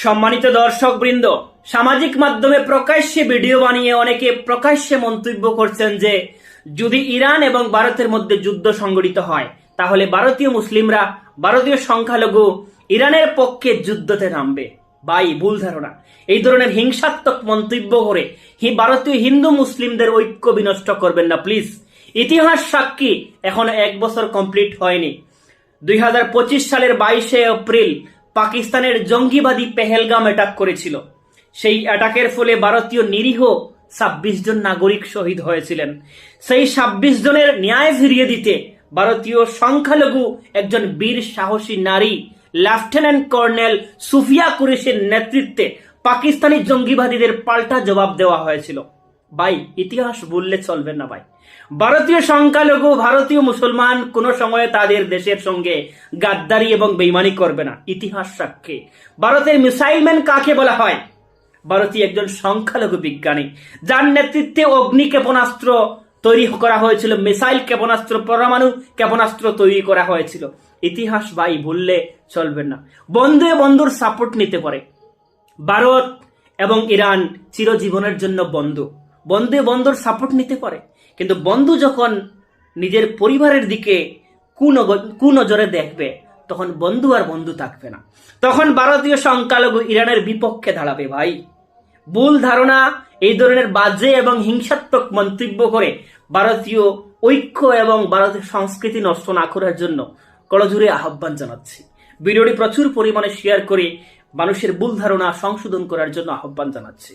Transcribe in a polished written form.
সম্মানিত দর্শকবৃন্দ, সামাজিক মাধ্যমে প্রকাশ্যে ভিডিও বানিয়ে অনেকে প্রকাশ্যে মন্তব্য করছেন যে যদি ইরান এবং ভারতের মধ্যে যুদ্ধ সংঘটিত হয় তাহলে ভারতীয় মুসলিমরা, ভারতীয় সংখ্যালঘু ইরানের পক্ষে যুদ্ধতে নামবে। ভাই, ভুল ধারণা। এই ধরনের হিংসাত্মক মন্তব্য করে ভারতীয় হিন্দু মুসলিমদের ঐক্য বিনষ্ট করবেন না প্লিজ। ইতিহাস সাক্ষী, এখনো 1 বছর কমপ্লিট হয়নি। 2025 সালের 22শে এপ্রিল পাকিস্তানের জঙ্গিবাদী পেহেলগাম অ্যাটাক করেছিল। সেই অ্যাটাকের ফলে ভারতীয় নিরীহ 26 জন নাগরিক শহীদ হয়েছিলেন। সেই 26 জনের ন্যায় ফিরিয়ে দিতে ভারতীয় সংখ্যালঘু একজন বীর সাহসী নারী লেফটেন্যান্ট কর্নেল সুফিয়া কুরেশির নেতৃত্বে পাকিস্তানি জঙ্গিবাদীদের পাল্টা জবাব দেওয়া হয়েছিল। ভাই, ইতিহাস ভুললে চলবে না ভাই। ভারতীয় সংখ্যালঘু, ভারতীয় মুসলমান কোনো সময়ে তাদের দেশের সঙ্গে গাদ্দারি এবং বেইমানি করবে না। ইতিহাস সাক্ষী। ভারতের মিসাইল ম্যান কাকে বলা হয়? ভারতীয় একজন সংখ্যালঘু বিজ্ঞানী, যার নেতৃত্বে অগ্নি ক্ষেপণাস্ত্র তৈরি করা হয়েছিল, মিসাইল ক্ষেপণাস্ত্র, পরমাণু ক্ষেপণাস্ত্র তৈরি করা হয়েছিল। ইতিহাস ভাই ভুললে চলবে না। বন্ধু বন্ধুর সাপোর্ট নিতে পারে। ভারত এবং ইরান চিরজীবনের জন্য বন্ধু। বন্ধু বন্ধুর সাপোর্ট নিতে পারে, কিন্তু বন্ধু যখন নিজের পরিবারের দিকে কুনজরে দেখবে তখন বন্ধু আর বন্ধু থাকবে না। তখন ভারতীয় সংখ্যালঘু ইরানের বিপক্ষে দাঁড়াবে। ভাই, ভুল ধারণা, এই ধরনের বাজে এবং হিংসাত্মক মন্তব্য করে ভারতীয় ঐক্য এবং ভারতের সংস্কৃতি নষ্ট না করার জন্য করজোড়ে আহ্বান জানাচ্ছি। ভিডিওটি প্রচুর পরিমাণে শেয়ার করে মানুষের ভুল ধারণা সংশোধন করার জন্য আহ্বান জানাচ্ছি।